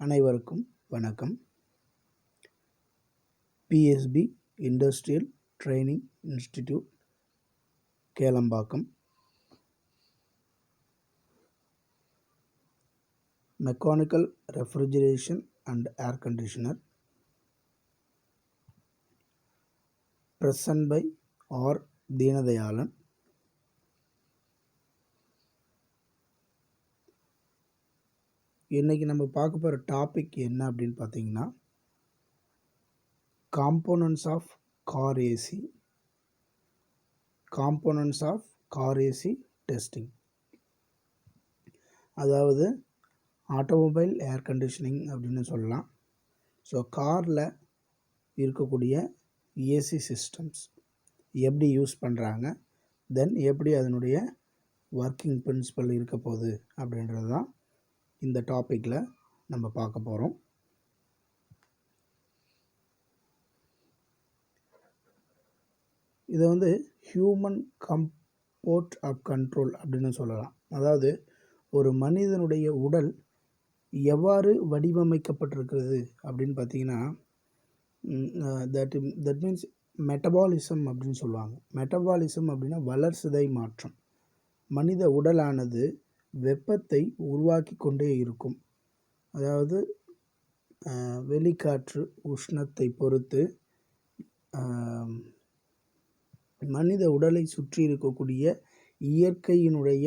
அனைவருக்கும் வணக்கம். BSP industrial training institute Kelambakkam. Mechanical refrigeration and air conditioner. present by R. Deenadayalan. இன்றைக்கி நம்ம பார்க்க போகிற டாபிக் என்ன அப்படின்னு பார்த்தீங்கன்னா, components of car AC, components of car AC testing. அதாவது ஆட்டோமொபைல் ஏர் கண்டிஷனிங் அப்படின்னு சொல்லலாம். ஸோ காரில் இருக்கக்கூடிய ஏசி சிஸ்டம்ஸ் எப்படி யூஸ் பண்ணுறாங்க, தென் எப்படி அதனுடைய ஒர்க்கிங் பிரின்சிபல் இருக்க போகுது அப்படின்றது தான் இந்த டாப்பிக்கில் நம்ம பார்க்க போகிறோம். இதை வந்து ஹியூமன் கம்போர்ட் ஆஃப் கண்ட்ரோல் அப்படின்னு சொல்லலாம். அதாவது ஒரு மனிதனுடைய உடல் எவ்வாறு வடிவமைக்கப்பட்டிருக்கிறது அப்படின்னு பார்த்தீங்கன்னா, தட் மீன்ஸ் மெட்டபாலிசம் அப்படின்னு சொல்லுவாங்க. மெட்டபாலிசம் அப்படின்னா வளர்சிதை மாற்றம். மனித உடலானது வெப்பத்தை உருவாக்கி கொண்டே இருக்கும். அதாவது வெளிக்காற்று உஷ்ணத்தை பொறுத்து மனித உடலை சுற்றி இருக்கக்கூடிய இயற்கையினுடைய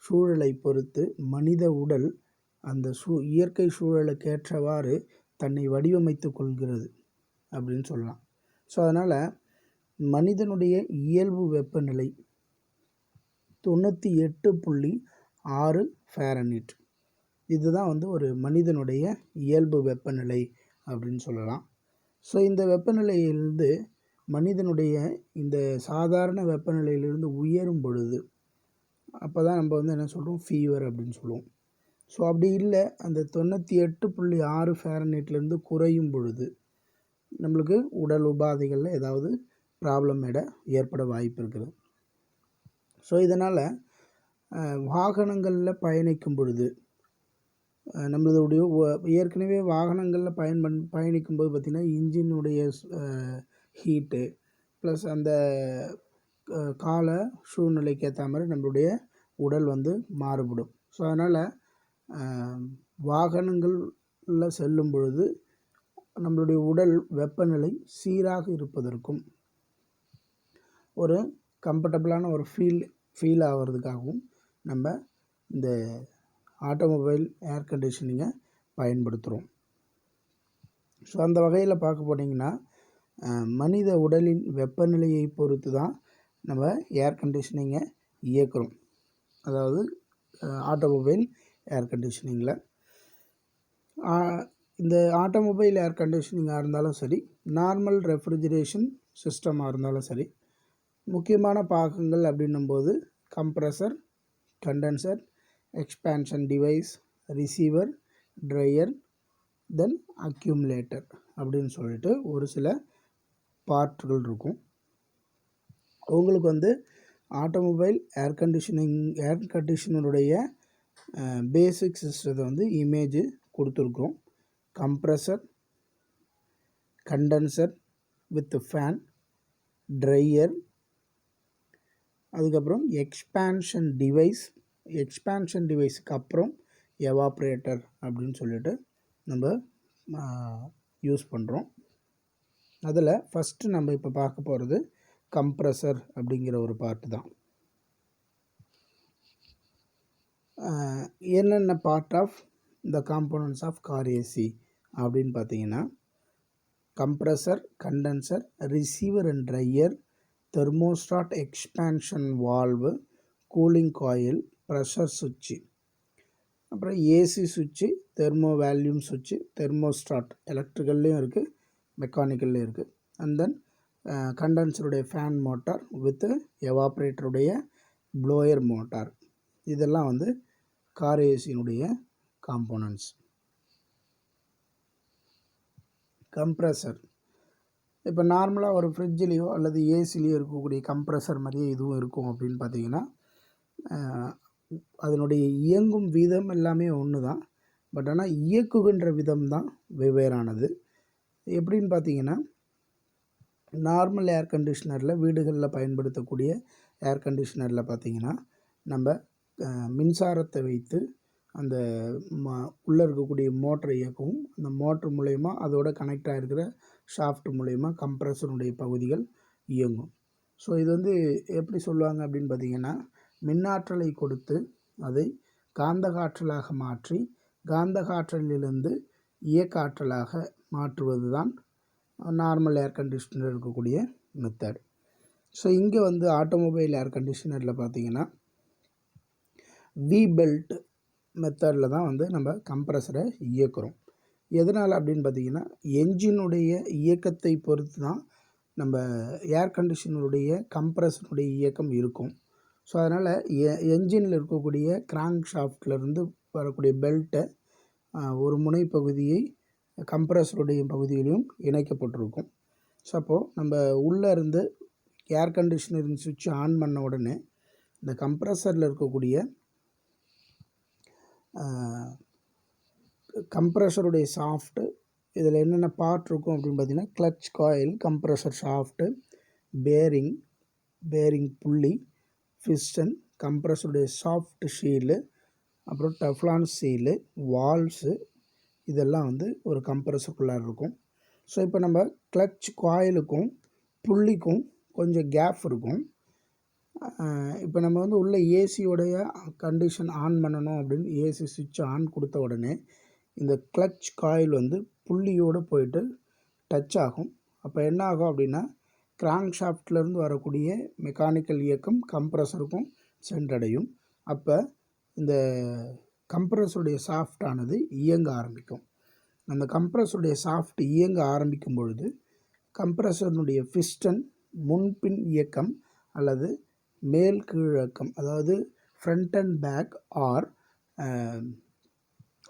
சூழலை பொறுத்து மனித உடல் அந்த இயற்கை சூழலுக்கேற்றவாறு தன்னை வடிவமைத்து கொள்கிறது அப்படின்னு சொல்லலாம். ஸோ அதனால் மனிதனுடைய இயல்பு வெப்பநிலை 98.6 ஃபாரன்ஹீட். இதுதான் வந்து ஒரு மனிதனுடைய இயல்பு வெப்பநிலை அப்படின்னு சொல்லலாம். ஸோ இந்த வெப்பநிலையிலிருந்து மனிதனுடைய இந்த சாதாரண வெப்பநிலையிலிருந்து உயரும் பொழுது அப்போ தான் நம்ம வந்து என்ன சொல்கிறோம், ஃபீவர் அப்படின்னு சொல்லுவோம். ஸோ அப்படி இல்லை, அந்த 98.6 ஃபாரன்ஹீட்லேருந்து குறையும் பொழுது நம்மளுக்கு உடல் உபாதைகளில் ஏதாவது ப்ராப்ளம் ஏற்பட வாய்ப்பு இருக்குது. ஸோ இதனால் வாகனங்களில் பயணிக்கும் பொழுது நம்மளுடைய ஏற்கனவே வாகனங்களில் பயணிக்கும்போது பார்த்திங்கன்னா இன்ஜினுடைய ஹீட்டு ப்ளஸ் அந்த கால சூழ்நிலைக்கு ஏற்ற மாதிரி நம்மளுடைய உடல் வந்து மாறுபடும். ஸோ அதனால் வாகனங்களில் செல்லும் பொழுது நம்மளுடைய உடல் வெப்பநிலை சீராக இருப்பதற்கும் ஒரு கம்ஃபர்டபுளான ஒரு ஃபீல் ஆகிறதுக்காகவும் நம்ம இந்த ஆட்டோமொபைல் ஏர் கண்டிஷனிங்கை பயன்படுத்துகிறோம். ஸோ அந்த வகையில் பார்க்க போனீங்கன்னா மனித உடலின் வெப்பநிலையை பொறுத்து தான் நம்ம ஏர் கண்டிஷனிங்கை இயக்குறோம். அதாவது ஆட்டோமொபைல் ஏர் கண்டிஷனிங்கில் இந்த ஆட்டோமொபைல் ஏர் கண்டிஷனிங்காக இருந்தாலும் சரி, நார்மல் ரெஃப்ரிஜரேஷன் சிஸ்டமாக இருந்தாலும் சரி, முக்கியமான பாகங்கள் அப்படின்னும்போது compressor, condenser, expansion device, receiver, dryer, then accumulator அப்படின்னு சொல்லிட்டு ஒரு சில பார்ட்டுகள் இருக்கும். உங்களுக்கு வந்து ஆட்டோமொபைல் ஏர் கண்டிஷனருடைய பேசிக் சிஸ்டத்தை வந்து இமேஜ் கொடுத்துருக்குறோம். Compressor, condenser with fan, dryer, அதுக்கப்புறம் எக்ஸ்பேன்ஷன் டிவைஸுக்கு அப்புறம் எவாப்ரேட்டர் அப்படின்னு சொல்லிட்டு நம்ம யூஸ் பண்ணுறோம். அதில் ஃபஸ்ட்டு நம்ம இப்போ பார்க்க போகிறது கம்ப்ரஸர் அப்படிங்கிற ஒரு பார்ட்டு தான். என்னென்ன part of the components of car AC அப்படின்னு பார்த்தீங்கன்னா, compressor, condenser, receiver and dryer, thermostat expansion valve, cooling coil, pressure சுவிட்சு, அப்புறம் ஏசி சுவிட்சு, தெர்மோ வேல்யூம் சுவிட்சு, தெர்மோஸ்டாட் எலக்ட்ரிக்கல்லையும் இருக்குது, மெக்கானிக்கல்லையும் இருக்குது. அண்ட் தென் கண்டென்சருடைய ஃபேன் மோட்டார் வித் எவாப்ரேட்டருடைய ப்ளோயர் மோட்டார். இதெல்லாம் வந்து கார் ஏசியினுடைய காம்போனன்ட்ஸ். கம்ப்ரஸர் இப்போ நார்மலாக ஒரு ஃப்ரிட்ஜ்லேயோ அல்லது ஏசிலேயோ இருக்கக்கூடிய கம்ப்ரஸர் மாதிரியே இதுவும் இருக்கும் அப்படின்னு பார்த்தீங்கன்னா, அதனுடைய இயங்கும் வீதம் எல்லாமே ஒன்று தான். பட் ஆனால் இயக்குகின்ற விதம் தான் வெவ்வேறானது. எப்படின்னு பார்த்தீங்கன்னா, நார்மல் ஏர் கண்டிஷ்னரில் வீடுகளில் பயன்படுத்தக்கூடிய ஏர் கண்டிஷ்னரில் பார்த்திங்கன்னா, நம்ம மின்சாரத்தை வைத்து அந்த உள்ளே இருக்கக்கூடிய மோட்டரை இயக்கவும், அந்த மோட்ரு மூலயமா அதோட கனெக்ட் ஆகிருக்கிற ஷாஃப்ட் மூலயமா கம்ப்ரஸருடைய பகுதிகள் இயங்கும். ஸோ இது வந்து எப்படி சொல்லுவாங்க அப்படின்னு பார்த்திங்கன்னா, மின்னாற்றலை கொடுத்து அதை காந்த ஆற்றலாக மாற்றி காந்த ஆற்றலிலிருந்து இயக்க ஆற்றலாக மாற்றுவது தான் நார்மல் ஏர் கண்டிஷ்னர் இருக்கக்கூடிய மெத்தட். ஸோ இங்கே வந்து ஆட்டோமொபைல் ஏர் கண்டிஷ்னரில் பார்த்திங்கன்னா, வி பெல்ட் மெத்தடில் தான் வந்து நம்ம கம்ப்ரஸரை இயக்குகிறோம். எதனால் அப்படின்னு பார்த்திங்கன்னா, என்ஜினுடைய இயக்கத்தை பொறுத்து தான் நம்ம ஏர் கண்டிஷனருடைய கம்ப்ரஸருடைய இயக்கம் இருக்கும். ஸோ அதனால் என்ஜினில் இருக்கக்கூடிய கிராங்க் ஷாஃப்ட்லேருந்து வரக்கூடிய பெல்ட்டை ஒரு முனைப்பகுதியை கம்ப்ரஸருடைய பகுதியிலையும் இணைக்கப்பட்டிருக்கும். ஸோ அப்போது நம்ம உள்ளே இருந்து ஏர் கண்டிஷனரின் சுவிட்ச் ஆன் பண்ண உடனே இந்த கம்ப்ரஸரில் இருக்கக்கூடிய கம்ப்ரஸருடைய ஷாஃப்ட்டு இதில் என்னென்ன பார்ட் இருக்கும் அப்படின்னு பார்த்திங்கன்னா, clutch coil, compressor shaft, bearing pulley, piston, கம்ப்ரஸருடைய சாஃப்ட் ஷீலு, அப்புறம் டெஃப்லான் சீலு, வால்ஸு, இதெல்லாம் வந்து ஒரு கம்ப்ரஸருக்குள்ளார இருக்கும். ஸோ இப்போ நம்ம கிளட்ச் காயிலுக்கும் புள்ளிக்கும் கொஞ்சம் கேப் இருக்கும். இப்போ நம்ம வந்து உள்ள ஏசியோடைய கண்டிஷன் ஆன் பண்ணணும் அப்படின்னு ஏசி சுவிட்ச் ஆன் கொடுத்த உடனே இந்த கிளட்ச் காயில் வந்து புள்ளியோடு போயிட்டு டச் ஆகும். அப்போ என்ன ஆகும் அப்படின்னா, கிராங்க் ஷாஃப்ட்லேருந்து வரக்கூடிய மெக்கானிக்கல் இயக்கம் கம்ப்ரஸருக்கும் சென்றடையும். அப்போ இந்த கம்ப்ரஸருடைய ஷாஃப்டானது இயங்க ஆரம்பிக்கும். அந்த கம்ப்ரஸருடைய ஷாஃப்ட் இயங்க ஆரம்பிக்கும் பொழுது கம்ப்ரஸருடைய பிஸ்டன் முன்பின் இயக்கம் அல்லது மேல் கீழக்கம், அதாவது front and back or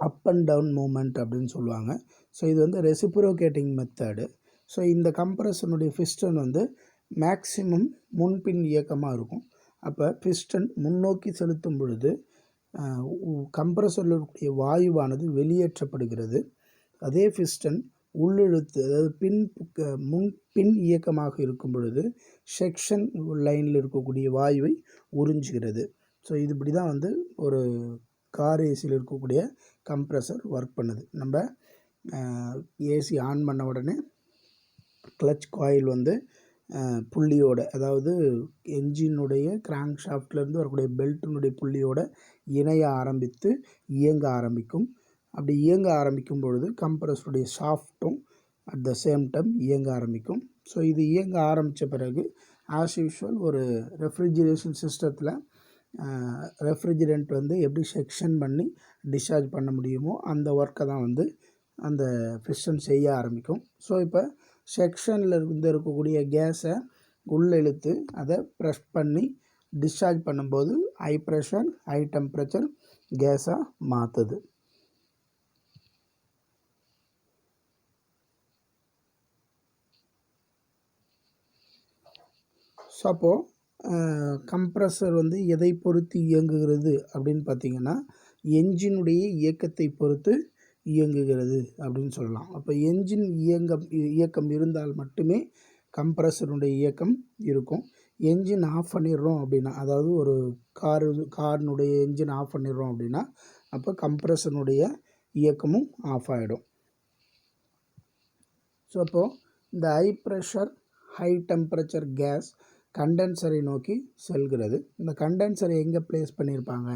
up and down movement அப்படின்னு சொல்லுவாங்க. ஸோ இது வந்து ரெசிப்ரோகேட்டிங் மெத்தடு. ஸோ இந்த கம்ப்ரஸனுடைய பிஸ்டன் வந்து மேக்சிமம் முன்பின் இயக்கமாக இருக்கும். அப்போ பிஸ்டன் முன்னோக்கி செலுத்தும் பொழுது கம்ப்ரஸரில் இருக்கக்கூடிய வாயுவானது வெளியேற்றப்படுகிறது. அதே பிஸ்டன் உள்ளிழுத்து, அதாவது முன்பின் இயக்கமாக இருக்கும் பொழுது செக்ஷன் லைனில் இருக்கக்கூடிய வாயுவை உறிஞ்சுகிறது. ஸோ இது இப்படி தான் வந்து ஒரு கார் ஏசியில் இருக்கக்கூடிய கம்ப்ரஸர் ஒர்க் பண்ணுது. நம்ம ஏசி ஆன் பண்ண உடனே கிளட்ச் காயில் வந்து புள்ளியோட, அதாவது என்ஜினுடைய கிராங்க் ஷாஃப்ட்லேருந்து வரக்கூடிய பெல்ட்டினுடைய புள்ளியோட இணைய ஆரம்பித்து இயங்க ஆரம்பிக்கும். அப்படி இயங்க ஆரம்பிக்கும் பொழுது கம்ப்ரஸருடைய ஷாஃப்ட்டும் அட் த சேம் டைம் இயங்க ஆரம்பிக்கும். ஸோ இது இயங்க ஆரம்பித்த பிறகு ஆஸ் யூஷுவல் ஒரு ரெஃப்ரிஜிரேஷன் சிஸ்டத்தில் ரெஃப்ரிஜிரண்ட் வந்து எப்படி செக்ஷன் பண்ணி டிஸ்சார்ஜ் பண்ண முடியுமோ அந்த ஒர்க்கை தான் வந்து அந்த பிஸ்டன் செய்ய ஆரம்பிக்கும். ஸோ இப்போ செக்ஷனில் இருக்கக்கூடிய கேஸை உள்ளே இழுத்து அதை ப்ரெஸ் பண்ணி டிஸ்சார்ஜ் பண்ணும்போது ஹை ப்ரெஷர் ஹை டெம்பரேச்சர் கேஸாக மாற்றுது. ஸோ அப்போது கம்ப்ரஸர் வந்து எதை பொறுத்து இயங்குகிறது அப்படின்னு பார்த்திங்கன்னா, என்ஜினுடைய இயக்கத்தை பொறுத்து இயங்குகிறது அப்படின்னு சொல்லலாம். அப்போ என்ஜின் இயக்கம் இருந்தால் மட்டுமே கம்ப்ரஸருடைய இயக்கம் இருக்கும். என்ஜின் ஆஃப் பண்ணிடுறோம் அப்படின்னா, அதாவது ஒரு காரினுடைய என்ஜின் ஆஃப் பண்ணிடுறோம் அப்படின்னா அப்போ கம்ப்ரஸருடைய இயக்கமும் ஆஃப் ஆகிடும். ஸோ அப்போது இந்த high pressure high temperature gas கண்டென்சரை நோக்கி செல்கிறது. இந்த கண்டென்சரை எங்கே ப்ளேஸ் பண்ணியிருப்பாங்க,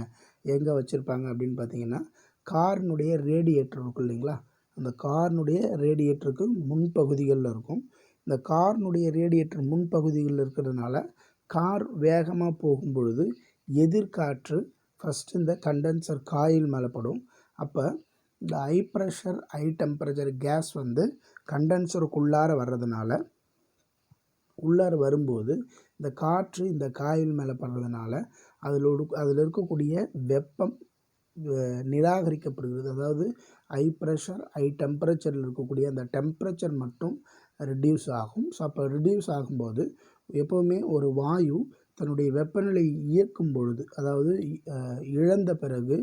எங்கே வச்சுருப்பாங்க அப்படின்னு பார்த்தீங்கன்னா, காரினுடைய ரேடியேட்டர் இருக்கும் இல்லைங்களா, அந்த காரினுடைய ரேடியேட்டருக்கு முன்பகுதிகளில் இருக்கும். இந்த காரினுடைய ரேடியேட்டர் முன்பகுதிகளில் இருக்கிறதுனால கார் வேகமாக போகும் பொழுது எதிர்காற்று ஃபஸ்ட்டு இந்த கண்டென்சர் காயில் மேலே படும். அப்போ இந்த high pressure high temperature gas வந்து கண்டென்சருக்குள்ளார வர்றதுனால, உள்ளார வரும்போது இந்த காற்று இந்த காயில் மேலே படுறதுனால அதில் இருக்கக்கூடிய வெப்பம் நிராகரிக்கப்படுகிறது. அதாவது ஹை ப்ரெஷர் ஹை டெம்பரேச்சரில் இருக்கக்கூடிய அந்த டெம்பரேச்சர் மட்டும் ரெடியூஸ் ஆகும். ஸோ அப்போ ரெடியூஸ் ஆகும்போது எப்போவுமே ஒரு வாயு தன்னுடைய வெப்பநிலை இயக்கும் பொழுது, அதாவது இழந்த பிறகு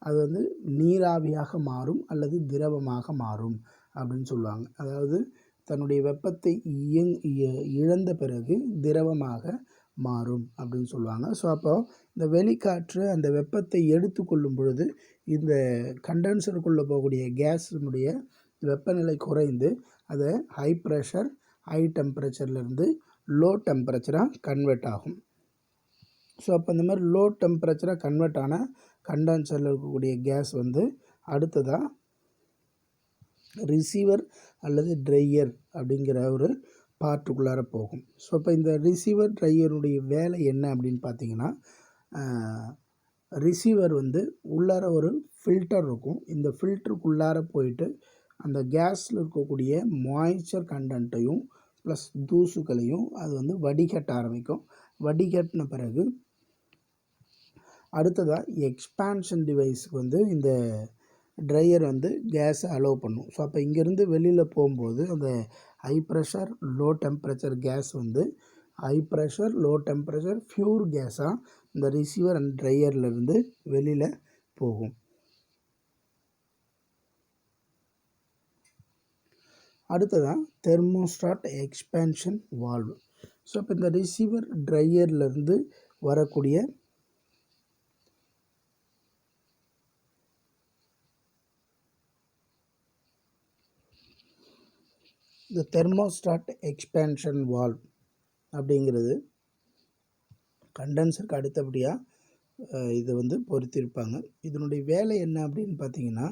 அது வந்து நீராவியாக மாறும் அல்லது திரவமாக மாறும் அப்படின்னு சொல்லுவாங்க. அதாவது தன்னுடைய வெப்பத்தை இழந்த பிறகு திரவமாக மாறும் அப்படின்னு சொல்லுவாங்க. ஸோ அப்போ இந்த வெளிக்காற்று அந்த வெப்பத்தை எடுத்துக்கொள்ளும் பொழுது இந்த கண்டென்சருக்குள்ளே போகக்கூடிய கேஸினுடைய வெப்பநிலை குறைந்து அதை ஹை ப்ரெஷர் ஹை டெம்பரேச்சர்லேருந்து லோ டெம்பரேச்சராக கன்வெர்ட் ஆகும். ஸோ அப்போ இந்த மாதிரி லோ டெம்பரேச்சராக கன்வெர்ட் ஆன கண்டென்சரில் இருக்கக்கூடிய கேஸ் வந்து அடுத்ததாக ரிசீவர் அல்லது ட்ரையர் அப்படிங்கிற ஒரு பார்ட்டுக்குள்ளார போகும். ஸோ இப்போ இந்த ரிசீவர் ட்ரையருடைய வேலை என்ன அப்படின்னு பார்த்தீங்கன்னா, ரிசீவர் வந்து உள்ளார ஒரு ஃபில்டர் இருக்கும். இந்த ஃபில்டருக்குள்ளார போயிட்டு அந்த கேஸில் இருக்கக்கூடிய மாய்ச்சர் கண்டென்ட்டையும் ப்ளஸ் தூசுகளையும் அது வந்து வடிகட்ட ஆரம்பிக்கும். வடிகட்டின பிறகு அடுத்ததாக எக்ஸ்பான்ஷன் டிவைஸுக்கு வந்து இந்த ட்ரையர் வந்து கேஸை அலோவ் பண்ணும். ஸோ அப்போ இங்கேருந்து வெளியில் போகும்போது அந்த high pressure low temperature gas வந்து high pressure low temperature pure கேஸாக இந்த ரிசீவர் அண்ட் ட்ரையர்லேருந்து வெளியில் போகும். அடுத்ததாக தெர்மோஸ்டாட் எக்ஸ்பேன்ஷன் வால்வு. ஸோ இப்போ இந்த ரிசீவர் ட்ரையர்லேருந்து வரக்கூடிய இந்த தெர்மோஸ்டாட் எக்ஸ்பேன்ஷன் வால்வ் அப்படிங்கிறது கண்டென்சருக்கு அடுத்தபடியாக இது வந்து பொருத்தியிருப்பாங்க. இதனுடைய வேலை என்ன அப்படின்னு பார்த்தீங்கன்னா,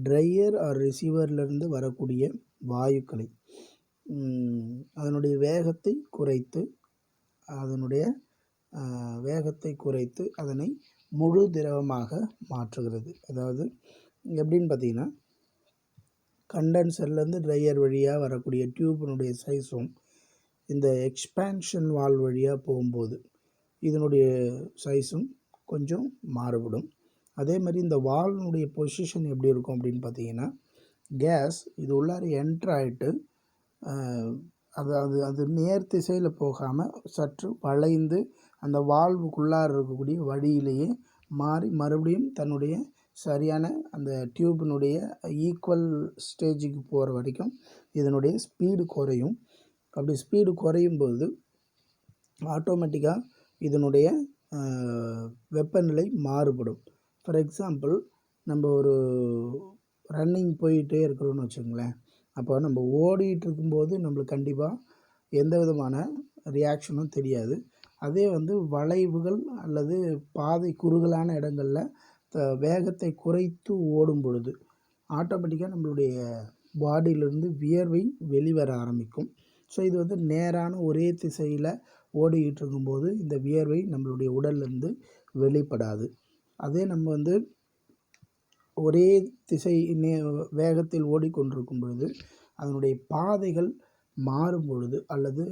ட்ரையர் ஆர் ரிசீவர்லேருந்து வரக்கூடிய வாயுக்களை அதனுடைய வேகத்தை குறைத்து அதனை முழு திரவமாக மாற்றுகிறது. அதாவது எப்படின்னு பார்த்தீங்கன்னா, கண்டென்சர்லேருந்து ட்ரையர் வழியாக வரக்கூடிய டியூபினுடைய சைஸும் இந்த எக்ஸ்பேன்ஷன் வால்வ் வழியாக போகும்போது இதனுடைய சைஸும் கொஞ்சம் மாறுபடும். அதே மாதிரி இந்த வால்வனுடைய பொசிஷன் எப்படி இருக்கும் அப்படின்னு பார்த்தீங்கன்னா, கேஸ் இது உள்ளார என்ட்ரு ஆகிட்டு அது நேர் திசையில் போகாமல் சற்று வளைந்து அந்த வால்வுக்குள்ளார இருக்கக்கூடிய வழியிலேயே மாறி மறுபடியும் தன்னுடைய சரியான அந்த டியூபினுடைய ஈக்குவல் ஸ்டேஜுக்கு போகிற வரைக்கும் இதனுடைய ஸ்பீடு குறையும். அப்படி ஸ்பீடு குறையும் போது ஆட்டோமேட்டிக்காக இதனுடைய வெப்பநிலை மாறுபடும். ஃபார் எக்ஸாம்பிள், நம்ம ஒரு ரன்னிங் போயிட்டே இருக்கிறோன்னு வச்சுங்களேன். அப்போ நம்ம ஓடிட்டு இருக்கும்போது நம்மளுக்கு கண்டிப்பாக எந்த விதமான ரியாக்ஷனும் தெரியாது. அதே வந்து வளைவுகள் அல்லது பாதை குறுகலான இடங்களில் வேகத்தை குறைத்து ஓடும் பொழுது ஆட்டோமேட்டிக்காக நம்மளுடைய பாடியிலிருந்து வியர்வை வெளிவர ஆரம்பிக்கும். ஸோ இது வந்து நேரான ஒரே திசையில் ஓடிக்கிட்டு இருக்கும்போது இந்த வியர்வை நம்மளுடைய உடல்லேருந்து வெளிப்படாது. அதே நம்ம வந்து ஒரே திசை வேகத்தில் ஓடிக்கொண்டிருக்கும் பொழுது அதனுடைய பாதைகள் மாறும் பொழுது அல்லது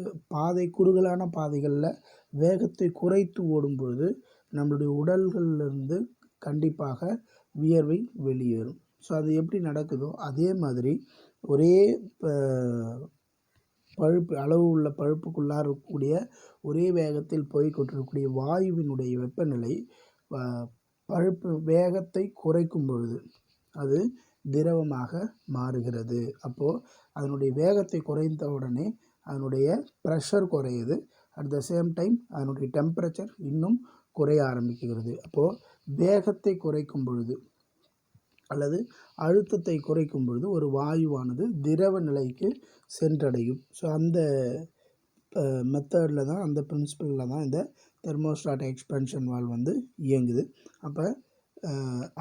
குறுகலான பாதைகளில் வேகத்தை குறைத்து ஓடும் பொழுது நம்மளுடைய உடல்களிலிருந்து கண்டிப்பாக வியர்வை வெளியேறும். ஸோ அது எப்படி நடக்குதோ அதே மாதிரி ஒரே அளவு உள்ள பழுப்புக்குள்ளார இருக்கக்கூடிய ஒரே வேகத்தில் போய்கொண்டிருக்கக்கூடிய வாயுவினுடைய வெப்பநிலை பழுப்பு வேகத்தை குறைக்கும் பொழுது அது திரவமாக மாறுகிறது. அப்போது அதனுடைய வேகத்தை குறைந்த உடனே அதனுடைய ப்ரெஷர் குறையுது. அட் த சேம் டைம் அதனுடைய டெம்பரேச்சர் இன்னும் குறைய ஆரம்பிக்கிறது. அப்போது வேகத்தை குறைக்கும் பொழுது அல்லது அழுத்தத்தை குறைக்கும் பொழுது ஒரு வாயுவானது திரவ நிலைக்கு சென்றடையும். ஸோ அந்த மெத்தடில் தான், அந்த பிரின்சிபலில் தான் இந்த தெர்மோஸ்டாட் எக்ஸ்பேன்ஷன் வால்வ் வந்து இயங்குது. அப்போ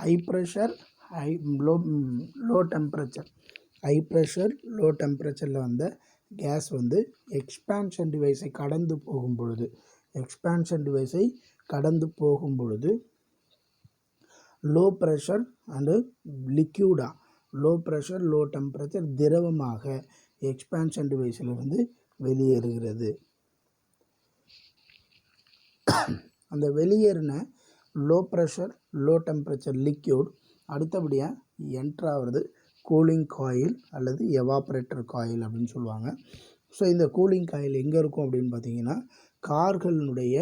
high pressure low temperature high pressure low டெம்பரேச்சரில் வந்த கேஸ் வந்து எக்ஸ்பேன்ஷன் டிவைஸை கடந்து போகும் பொழுது லோ ப்ரெஷர் அண்டு லிக்யூடாக லோ ப்ரெஷர் லோ டெம்பரேச்சர் திரவமாக எக்ஸ்பேன்ஷன் டிவைஸிலிருந்து வெளியேறுகிறது. அந்த வெளியேறின low pressure low temperature liquid அடுத்தபடியாக என்ட்ராகிறது கூலிங் காயில் அல்லது எவாப்ரேட்டர் காயில் அப்படின்னு சொல்லுவாங்க. ஸோ இந்த கூலிங் காயில் எங்கே இருக்கும் அப்படின்னு பார்த்தீங்கன்னா, கார்களினுடைய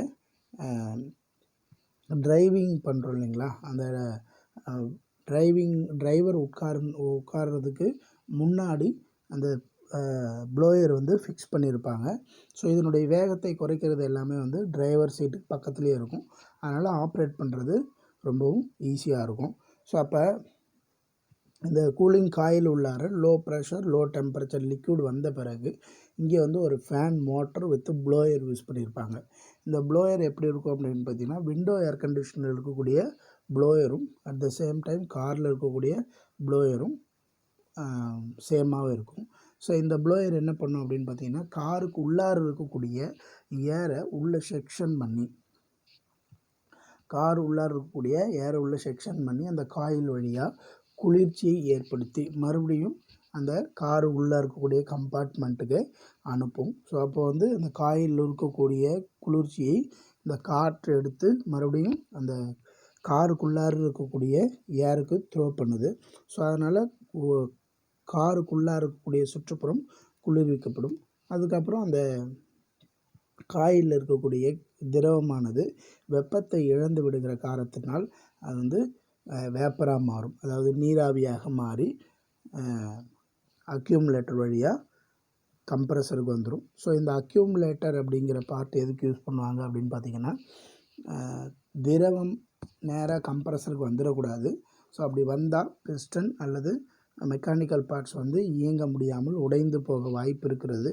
டிரைவிங் பண்ணுறோம் இல்லைங்களா, அந்த டிரைவர் உட்கார்றதுக்கு முன்னாடி அந்த ப்ளோயர் வந்து ஃபிக்ஸ் பண்ணியிருப்பாங்க. ஸோ இதனுடைய வேகத்தை குறைக்கிறது எல்லாமே வந்து டிரைவர் சீட்டுக்கு பக்கத்துலேயே இருக்கும். அதனால் ஆப்ரேட் பண்ணுறது ரொம்பவும் ஈஸியாக இருக்கும். ஸோ அப்போ இந்த கூலிங் காயில் உள்ளார low pressure low temperature liquid வந்த பிறகு இங்கே வந்து ஒரு fan motor with blower use பண்ணியிருப்பாங்க. இந்த ப்ளோயர் எப்படி இருக்கும் அப்படின்னு பார்த்தீங்கன்னா, விண்டோ ஏர் கண்டிஷனில் இருக்கக்கூடிய ப்ளோயரும் அட் த சேம் டைம் காரில் இருக்கக்கூடிய ப்ளோயரும் சேமாகவே இருக்கும். ஸோ இந்த ப்ளோயர் என்ன பண்ணும் அப்படின்னு பார்த்தீங்கன்னா, காருக்கு உள்ளார இருக்கக்கூடிய ஏரை உள்ள செக்ஷன் பண்ணி அந்த காயில் வழியாக குளிர்ச்சியை ஏற்படுத்தி மறுபடியும் அந்த கார் உள்ளே இருக்கக்கூடிய கம்பார்ட்மெண்ட்டுக்கு அனுப்பும். ஸோ அப்போ வந்து அந்த காயில் இருக்கக்கூடிய குளிர்ச்சியை இந்த காற்று எடுத்து மறுபடியும் அந்த காருக்குள்ளார இருக்கக்கூடிய ஏருக்கு த்ரோ பண்ணுது. ஸோ அதனால் காருக்குள்ளார இருக்கக்கூடிய சுற்றுப்புறம் குளிர்விக்கப்படும். அதுக்கப்புறம் அந்த காயில் இருக்கக்கூடிய திரவமானது வெப்பத்தை இழந்து விடுகிற காரணத்தினால் அது வந்து வேப்பராக மாறும். அதாவது நீராவியாக மாறி அக்யூமுலேட்டர் வழியாக கம்ப்ரஸருக்கு வந்துடும். ஸோ இந்த அக்யூமுலேட்டர் அப்படிங்கிற பார்ட் எதுக்கு யூஸ் பண்ணுவாங்க அப்படின்னு பார்த்திங்கன்னா, திரவம் நேராக கம்ப்ரஸருக்கு வந்துடக்கூடாது. ஸோ அப்படி வந்தால் பிஸ்டன் அல்லது மெக்கானிக்கல் பார்ட்ஸ் வந்து இயங்க முடியாமல் உடைந்து போக வாய்ப்பு இருக்கிறது.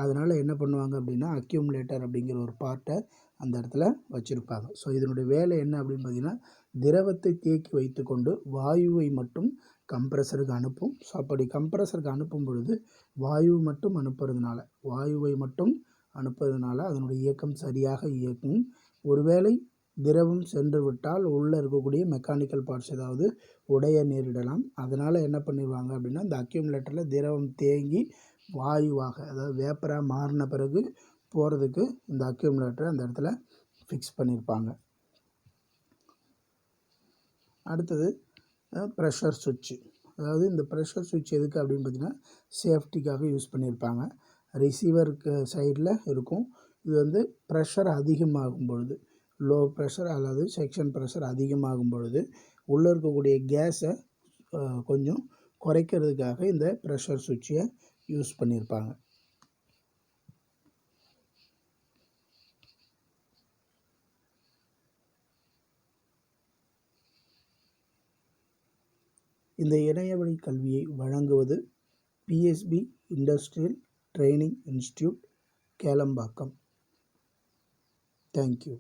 அதனால் என்ன பண்ணுவாங்க அப்படின்னா, அக்யூமுலேட்டர் அப்படிங்கிற ஒரு பார்ட்டை அந்த இடத்துல வச்சுருப்பாங்க. ஸோ இதனுடைய வேலை என்ன அப்படின்னு பார்த்திங்கன்னா, திரவத்தை தேக்கி வைத்துக்கொண்டு வாயுவை மட்டும் கம்ப்ரஸருக்கு அனுப்பும். ஸோ அப்படி கம்ப்ரஸருக்கு அனுப்பும் பொழுது வாயுவை மட்டும் அனுப்புறதுனால அதனுடைய இயக்கம் சரியாக இயக்கும். ஒருவேளை திரவம் சென்று விட்டால் உள்ளே இருக்கக்கூடிய மெக்கானிக்கல் பார்ட்ஸ் ஏதாவது உடைய நேரிடலாம். அதனால் என்ன பண்ணிடுவாங்க அப்படின்னா, இந்த அக்யூமுலேட்டரில் திரவம் தேங்கி வாயுவாக அதாவது வேப்பராக மாறின பிறகு போகிறதுக்கு இந்த அக்யூமுலேட்டரை அந்த இடத்துல ஃபிக்ஸ் பண்ணியிருப்பாங்க. அடுத்தது ப்ரெஷர் சுவிட்சு. அதாவது இந்த ப்ரெஷர் சுவிட்ச் எதுக்கு அப்படின்னு பார்த்திங்கன்னா, சேஃப்டிக்காக யூஸ் பண்ணியிருப்பாங்க. ரிசீவருக்கு சைடில் இருக்கும். இது வந்து ப்ரெஷர் அதிகமாகும் பொழுது, லோ ப்ரெஷர் அல்லது செக்ஷன் ப்ரெஷர் அதிகமாகும் பொழுது உள்ளே இருக்கக்கூடிய கேஸை கொஞ்சம் குறைக்கிறதுக்காக இந்த ப்ரெஷர் சுவிட்சை யூஸ் பண்ணியிருப்பாங்க. இந்த இணையவழி கல்வியை வழங்குவது BSP industrial training institute, Kelambakkam. Thank you.